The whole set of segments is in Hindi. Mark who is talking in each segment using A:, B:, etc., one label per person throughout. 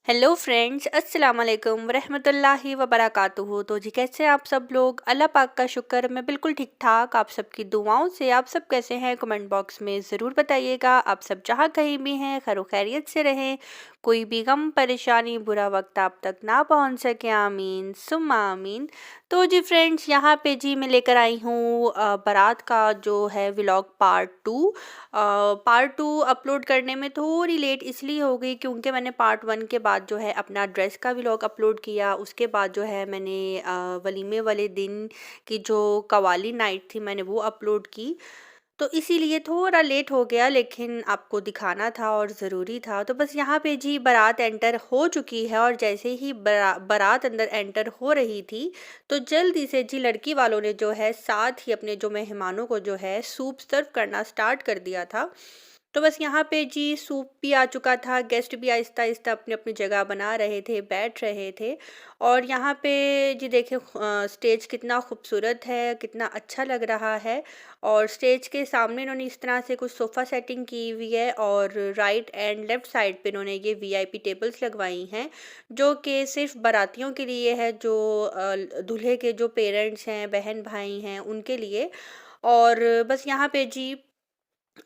A: हेलो फ्रेंड्स, अस्सलाम वालेकुम वरहमतुल्लाहि वबरकातुहू। तो जी कैसे हैं आप सब लोग? अल्लाह पाक का शुक्र, मैं बिल्कुल ठीक ठाक। आप सबकी दुआओं से आप सब कैसे हैं कमेंट बॉक्स में ज़रूर बताइएगा। आप सब जहाँ कहीं भी हैं खैर खैरियत से रहें, कोई भी गम परेशानी बुरा वक्त आप तक ना पहुँच सके। आमीन सुम्मा आमीन। तो जी फ्रेंड्स, यहाँ पे जी मैं लेकर आई हूँ बारात का जो है व्लॉग पार्ट 2 अपलोड करने में थोड़ी लेट इसलिए हो गई क्योंकि मैंने पार्ट 1 के बाद जो है अपना ड्रेस का व्लॉग अपलोड किया। उसके बाद जो है मैंने वलीमे वाले दिन की जो कवाली नाइट थी मैंने वो अपलोड की, तो इसीलिए थोड़ा लेट हो गया, लेकिन आपको दिखाना था और ज़रूरी था। तो बस यहाँ पे जी बारात एंटर हो चुकी है और जैसे ही बारात अंदर एंटर हो रही थी तो जल्दी से जी लड़की वालों ने जो है साथ ही अपने जो मेहमानों को जो है सूप सर्व करना स्टार्ट कर दिया था। तो बस यहाँ पे जी सूप भी आ चुका था, गेस्ट भी आहिस्ता आहिस्ता अपनी अपनी जगह बना रहे थे, बैठ रहे थे। और यहाँ पे जी देखें स्टेज कितना खूबसूरत है, कितना अच्छा लग रहा है। और स्टेज के सामने इन्होंने इस तरह से कुछ सोफ़ा सेटिंग की हुई है और राइट एंड लेफ़्ट साइड पे इन्होंने ये वीआईपी टेबल्स लगवाई हैं जो कि सिर्फ बारातियों के लिए है, जो दूल्हे के जो पेरेंट्स हैं, बहन भाई हैं, उनके लिए। और बस यहाँ पे जी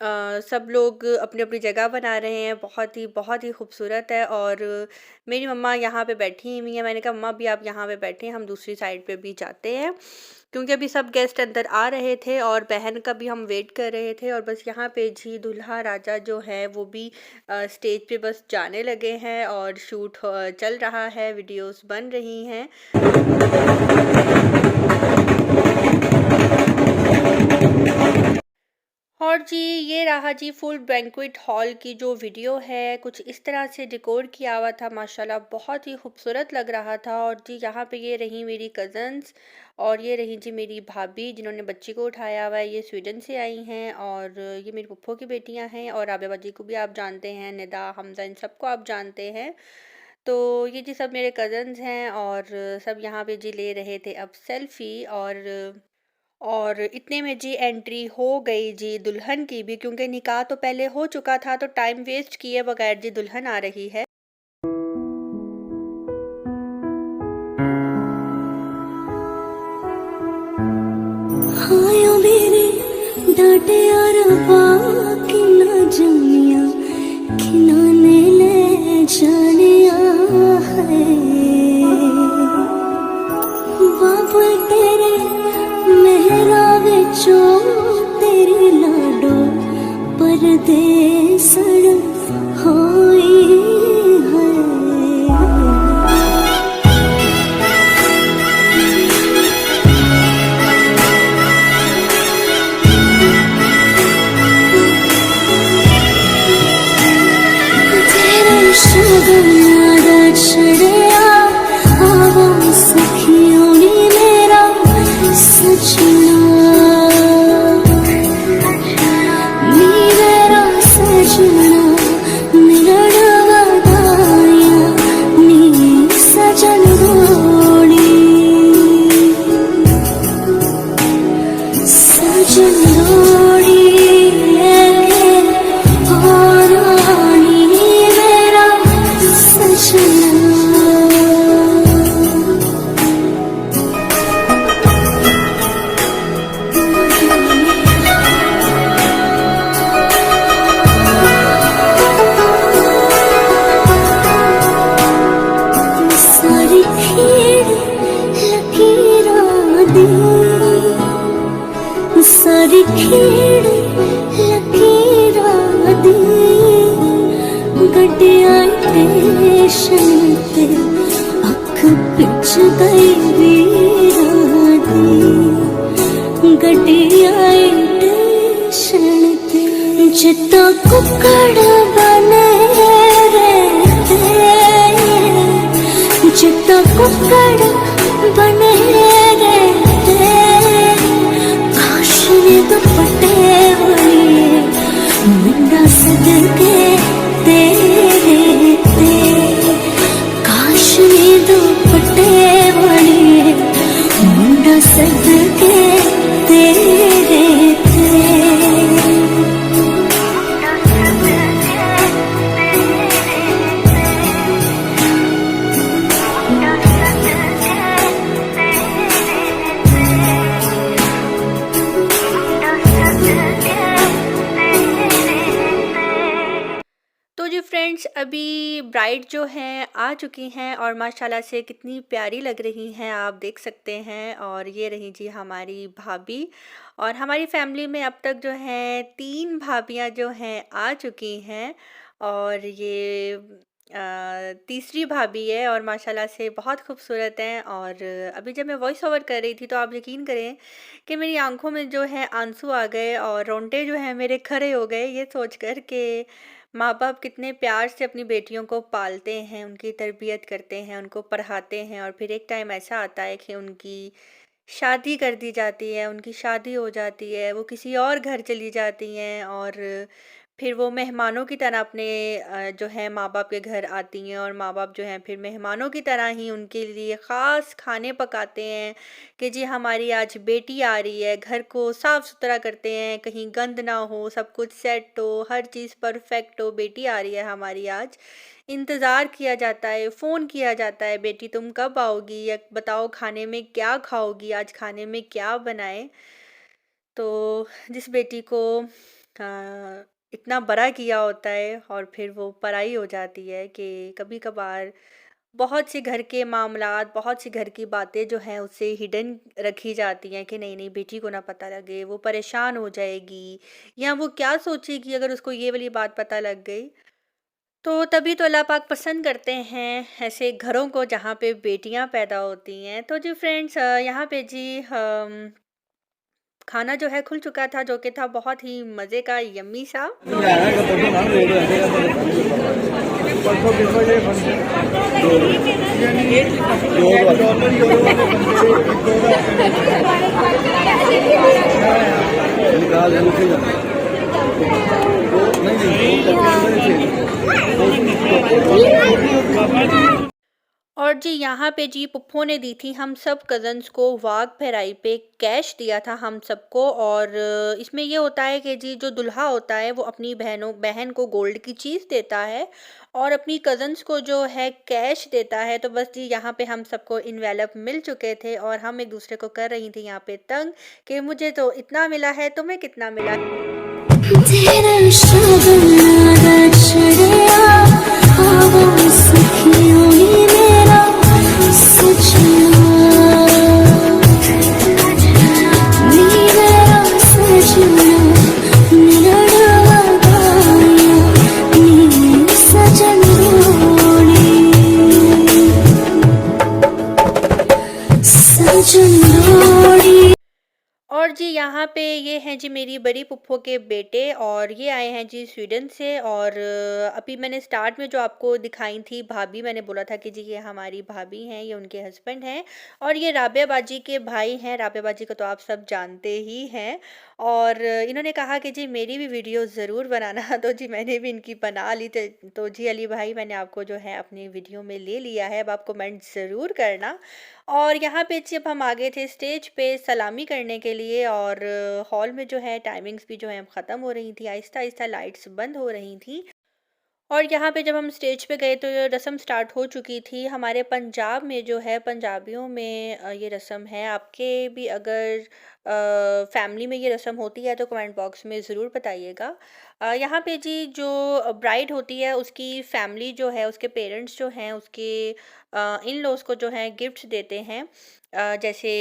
A: सब लोग अपनी अपनी जगह बना रहे हैं, बहुत ही खूबसूरत है। और मेरी मम्मा यहाँ पे बैठी हुई हैं। मैंने कहा मम्मा भी आप यहाँ पे बैठे हैं, हम दूसरी साइड पे भी जाते हैं, क्योंकि अभी सब गेस्ट अंदर आ रहे थे और बहन का भी हम वेट कर रहे थे। और बस यहाँ पे जी दूल्हा राजा जो है वो भी स्टेज पे बस जाने लगे हैं और शूट चल रहा है, वीडियोस बन रही हैं। और जी ये रहा जी फुल बैंक्वेट हॉल की जो वीडियो है, कुछ इस तरह से डेकोर किया हुआ था, माशाल्लाह बहुत ही खूबसूरत लग रहा था। और जी यहाँ पे ये रही मेरी कज़न्स और ये रही जी मेरी भाभी जिन्होंने बच्ची को उठाया हुआ है, ये स्वीडन से आई हैं। और ये मेरी फूफो की बेटियां हैं और आबे बाजी को भी आप जानते हैं, निदा हमजा इन सबको आप जानते हैं। तो ये जी सब मेरे कज़न्स हैं और सब यहाँ पे जी ले रहे थे अब सेल्फ़ी। और इतने में जी एंट्री हो गई जी दुल्हन की भी, क्योंकि निकाह तो पहले हो चुका था तो टाइम वेस्ट किए बगैर जी दुल्हन आ रही है।
B: हायो मेरे डाटे अरबा किना जमिया किना ने ले जानिया है। बाबू तेरे मेहरा विचो तेरी लाडो परदेसण होई है। शगनादा छड़िया आवा सखियों ने मेरा सजना, नी मेरा सजना मेरा डवादाया नी सजन रोड़ी सजन रोड़ी और रानी मेरा सजना। सारी खेड़ लकीरां दी, सारी खेड़ लकीरां दी गड्डियां स्टेशन ते अख पिच गई वीरां दी गड्डियां स्टेशन ते जिद्दां कुक्कड़ बने रहते, जिद्दां कुक्कड़ बने रहते काश ने दुपट्टे वाली मुंडा सदके तेरे ते, काश ने दुपट्टे वाली मुंडा सदके तेरे ते।
A: अभी ब्राइड जो हैं आ चुकी हैं और माशाल्लाह से कितनी प्यारी लग रही हैं, आप देख सकते हैं। और ये रही जी हमारी भाभी। और हमारी फैमिली में अब तक जो है 3 भाभियाँ जो हैं आ चुकी हैं। और ये तीसरी भाभी है और माशाल्लाह से बहुत खूबसूरत हैं। और अभी जब मैं वॉइस ओवर कर रही थी तो आप यकीन करें कि मेरी आंखों में जो है आंसू आ गए और रोंगटे जो हैं मेरे खड़े हो गए, ये सोच कर के माँ-बाप कितने प्यार से अपनी बेटियों को पालते हैं, उनकी तरबियत करते हैं, उनको पढ़ाते हैं और फिर एक टाइम ऐसा आता है कि उनकी शादी कर दी जाती है, उनकी शादी हो जाती है, वो किसी और घर चली जाती हैं और फिर वो मेहमानों की तरह अपने जो है माँ-बाप के घर आती हैं और माँ-बाप जो हैं फिर मेहमानों की तरह ही उनके लिए ख़ास खाने पकाते हैं कि जी हमारी आज बेटी आ रही है, घर को साफ़-सुथरा करते हैं, कहीं गंद ना हो, सब कुछ सेट हो, हर चीज़ परफ़ेक्ट हो, बेटी आ रही है हमारी आज। इंतज़ार किया जाता है, फ़ोन किया जाता है, बेटी तुम कब आओगी या बताओ खाने में क्या खाओगी, आज खाने में क्या बनाएँ? तो जिस बेटी को इतना बड़ा किया होता है और फिर वो पराई हो जाती है कि कभी-कभार बहुत से घर के मामलात, बहुत सी घर की बातें जो हैं उससे हिडन रखी जाती हैं कि नहीं, नहीं बेटी को ना पता लगे, वो परेशान हो जाएगी या वो क्या सोचेगी अगर उसको ये वाली बात पता लग गई। तो तभी तो अल्लाह पाक पसंद करते हैं ऐसे घरों को जहाँ पे बेटियाँ पैदा होती हैं। तो जी फ्रेंड्स, यहाँ पे जी खाना जो है खुल चुका था जो कि था बहुत ही मज़े का यम्मी सा। और जी यहाँ पे जी पुप्पो ने दी थी हम सब कज़न्स को वाघ भराई पे कैश दिया था हम सबको। और इसमें ये होता है कि जी जो दूल्हा होता है वो अपनी बहन को गोल्ड की चीज़ देता है और अपनी कज़न्स को जो है कैश देता है। तो बस जी यहाँ पे हम सबको इन्वेलप मिल चुके थे और हम एक दूसरे को कर रही थी यहाँ पे तंग कि मुझे तो इतना मिला है, तुम्हें कितना मिला।
B: तेरा शगुनादा छड़िया आवा सखियों नी मेरा सजना नी मेरा सजना निरड़वा गाया नी सजन रोड़ी सजन रोड़ी।
A: और जी यहाँ पे ये हैं जी मेरी बड़ी पुप्पो के बेटे और ये आए हैं जी स्वीडन से। और अभी मैंने स्टार्ट में जो आपको दिखाई थी भाभी, मैंने बोला था कि जी ये हमारी भाभी हैं, ये उनके हस्बैंड हैं और ये राबिया बाजी के भाई हैं। राबिया बाजी को तो आप सब जानते ही हैं। और इन्होंने कहा कि जी मेरी भी वीडियो ज़रूर बनाना तो जी मैंने भी इनकी बना ली। तो जी अली भाई मैंने आपको जो है अपनी वीडियो में ले लिया है, अब आप कमेंट ज़रूर करना। और यहाँ पे जब हम आ गए थे स्टेज पे सलामी करने के लिए और हॉल में जो है टाइमिंग्स भी जो है ख़त्म हो रही थी, आहिस्ता आहिस्ता लाइट्स बंद हो रही थी। और यहाँ पे जब हम स्टेज पे गए तो ये रस्म स्टार्ट हो चुकी थी। हमारे पंजाब में जो है पंजाबियों में ये रस्म है। आपके भी अगर फैमिली में ये रस्म होती है तो कमेंट बॉक्स में ज़रूर बताइएगा। यहाँ पे जी जो ब्राइड होती है उसकी फैमिली जो है, उसके पेरेंट्स जो हैं उसके इन लॉज को जो है गिफ्ट्स देते हैं। जैसे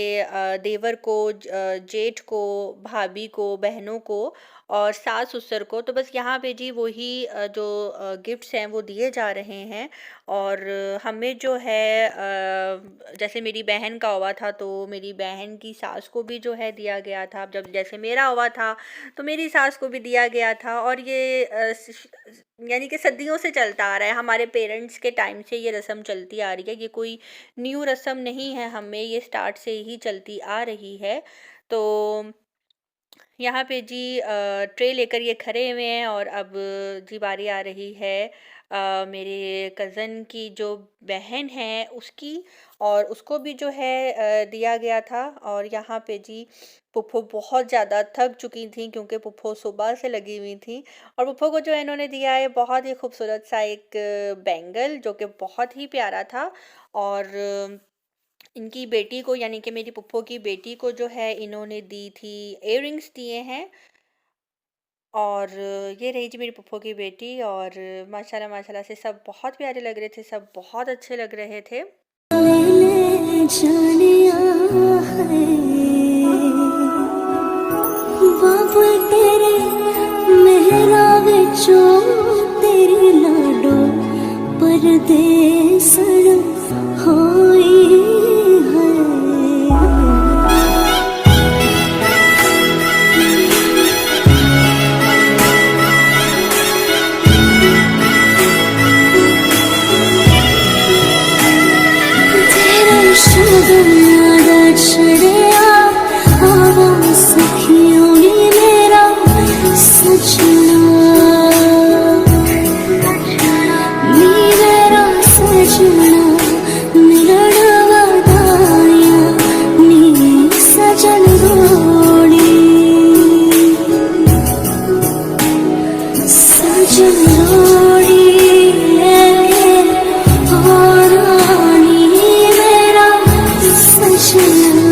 A: देवर को, जेठ को, भाभी को, बहनों को और सास-ससुर को। तो बस यहाँ पे जी वही जो गिफ्ट्स हैं वो दिए जा रहे हैं। और हमें जो है जैसे मेरी बहन का हुआ था तो मेरी बहन की सास को भी जो है दिया गया था। जब जैसे मेरा हुआ था तो मेरी सास को भी दिया गया था। और ये यानी कि सदियों से चलता आ रहा है, हमारे पेरेंट्स के टाइम से ये रस्म चलती आ रही है। ये कोई न्यू रस्म नहीं है, हमें ये स्टार्ट से ही चलती आ रही है। तो यहाँ पे जी ट्रे लेकर ये खड़े हुए हैं और अब जी बारी आ रही है मेरे कज़न की जो बहन है उसकी। और उसको भी जो है दिया गया था। और यहाँ पे जी पुप्पो बहुत ज़्यादा थक चुकी थी क्योंकि पुप्पो सुबह से लगी हुई थी। और पुप्पो को जो है इन्होंने दिया है बहुत ही खूबसूरत सा एक बैंगल जो कि बहुत ही प्यारा था। और इनकी बेटी को यानी कि मेरी पुप्पो की बेटी को जो है इन्होंने दी थी इयररिंग्स दिए हैं। और ये रही जी मेरी फूफो की बेटी। और माशाल्लाह माशाल्लाह से सब बहुत प्यारे लग रहे थे, सब बहुत अच्छे लग रहे थे।
B: ले जानिया है बाबुल तेरे मेहरा विचों तेरी लाडो परदेसण होई है। तेरे शगनादा छड़िया आवा सखियों नी मेरा सजना नी मेरा सजना मिलड़वा दाया नी सजन रोड़ी सजन रोड़ी और रानी मेरा सजना।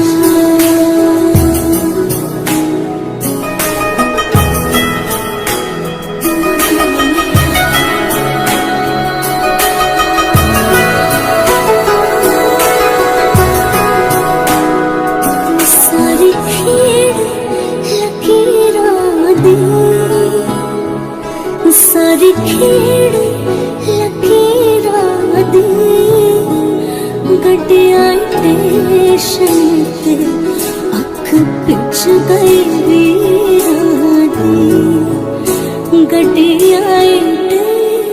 B: सारी खीर लकीरां दी सारी खीर लकीरां दी गड्डियां स्टेशन ते अख पिच गई वीरां दी गड्डियां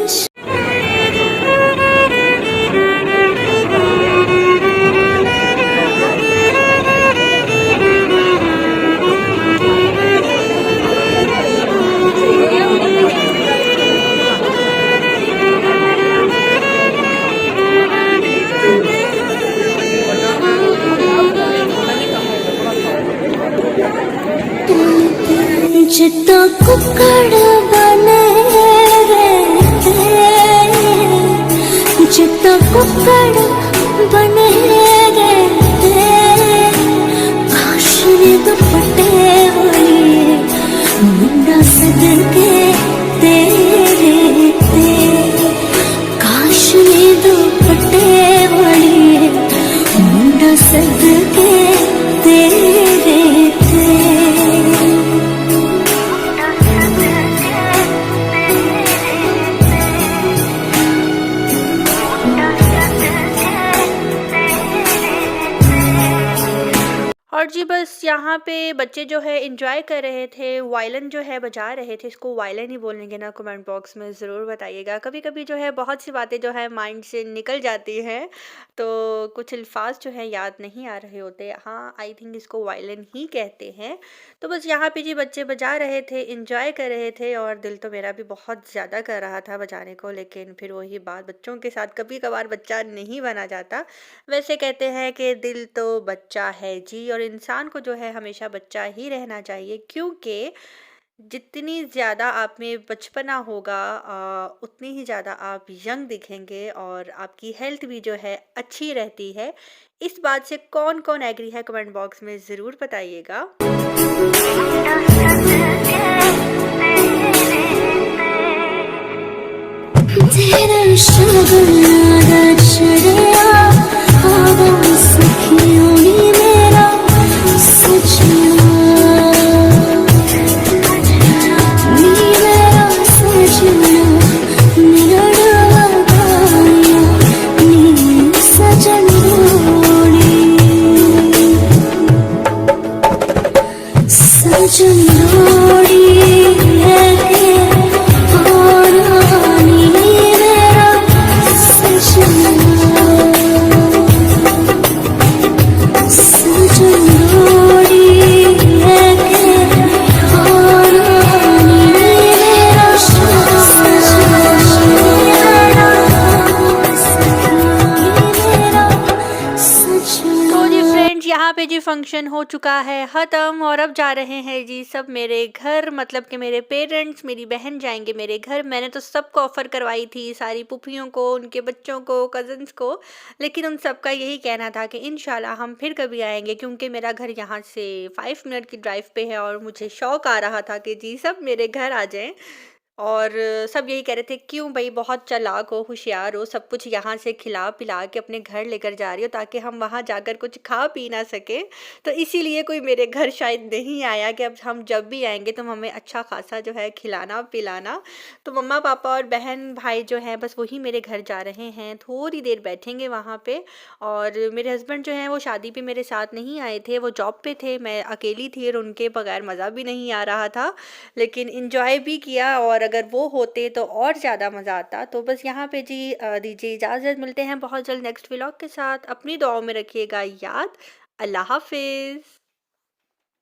B: स्टेशन। जितना कुकड़ बने रे जितना कुकड़ बने रे काशनी दुपट्टे वाली मुंडा सदके तेरे ते काशनी दुपट्टे वाली मुंडा सदके तेरे ते।
A: और जी बस यहाँ पे बच्चे जो है एंजॉय कर रहे थे, वायलिन जो है बजा रहे थे। इसको वायलिन ही बोलेंगे ना, कमेंट बॉक्स में ज़रूर बताइएगा। कभी कभी जो है बहुत सी बातें जो है माइंड से निकल जाती हैं, तो कुछ अल्फाज जो है याद नहीं आ रहे होते। हाँ, आई थिंक इसको वायलिन ही कहते हैं। तो बस यहाँ पे जी बच्चे बजा रहे थे, एंजॉय कर रहे थे, और दिल तो मेरा भी बहुत ज़्यादा कर रहा था बजाने को। लेकिन फिर वही बात, बच्चों के साथ कभी कभार बच्चा नहीं बना जाता। वैसे कहते हैं कि दिल तो बच्चा है जी, और इंसान को जो है हमेशा बच्चा ही रहना चाहिए, क्योंकि जितनी ज़्यादा आप में बचपना होगा उतनी ही ज़्यादा आप यंग दिखेंगे, और आपकी हेल्थ भी जो है अच्छी रहती है। इस बात से कौन कौन एग्री है, कमेंट बॉक्स में ज़रूर बताइएगा।
B: तेरे शगनादा छड़िया आवा सखियों नी मेरा सजना नी मेरा सजना मिलड़वा दाया नी सजन रोड़ी सजन रोड़ी और रानी मेरा सजना सजन रोड़ी और रानी मेरा
A: तो जी फ्रेंड्स, यहाँ यहाँ पे जी फंक्शन हो चुका है ख़त्म और अब जा रहे हैं जी सब मेरे घर, मतलब कि मेरे पेरेंट्स, मेरी बहन जाएंगे मेरे घर। मैंने तो सबको ऑफ़र करवाई थी, सारी पुफियों को, उनके बच्चों को, कज़न्स को, लेकिन उन सबका यही कहना था कि इंशाल्लाह हम फिर कभी आएंगे, क्योंकि मेरा घर यहाँ से 5 मिनट की ड्राइव पे है और मुझे शौक़ आ रहा था कि जी सब मेरे घर आ जाएं। और सब यही कह रहे थे, क्यों भाई बहुत चालाक हो, होशियार हो, सब कुछ यहाँ से खिला पिला के अपने घर लेकर जा रही हो ताकि हम वहाँ जाकर कुछ खा पी ना सके। तो इसीलिए कोई मेरे घर शायद नहीं आया कि अब हम जब भी आएंगे तुम हमें अच्छा खासा जो है खिलाना पिलाना। तो मम्मा पापा और बहन भाई जो हैं बस वही मेरे घर जा रहे हैं, थोड़ी देर बैठेंगे वहाँ पे। और मेरे हस्बैंड जो हैं वो शादी पे मेरे साथ नहीं आए थे, वो जॉब पे थे, मैं अकेली थी और उनके बगैर मज़ा भी नहीं आ रहा था, लेकिन इंजॉय भी किया। और अगर वो होते तो और ज़्यादा मज़ा आता। तो बस यहाँ पे जी दीजिए इजाज़त, मिलते हैं बहुत जल्द नेक्स्ट व्लॉग के साथ। अपनी दुआओं में रखिएगा याद। अल्लाह हाफ़िज़।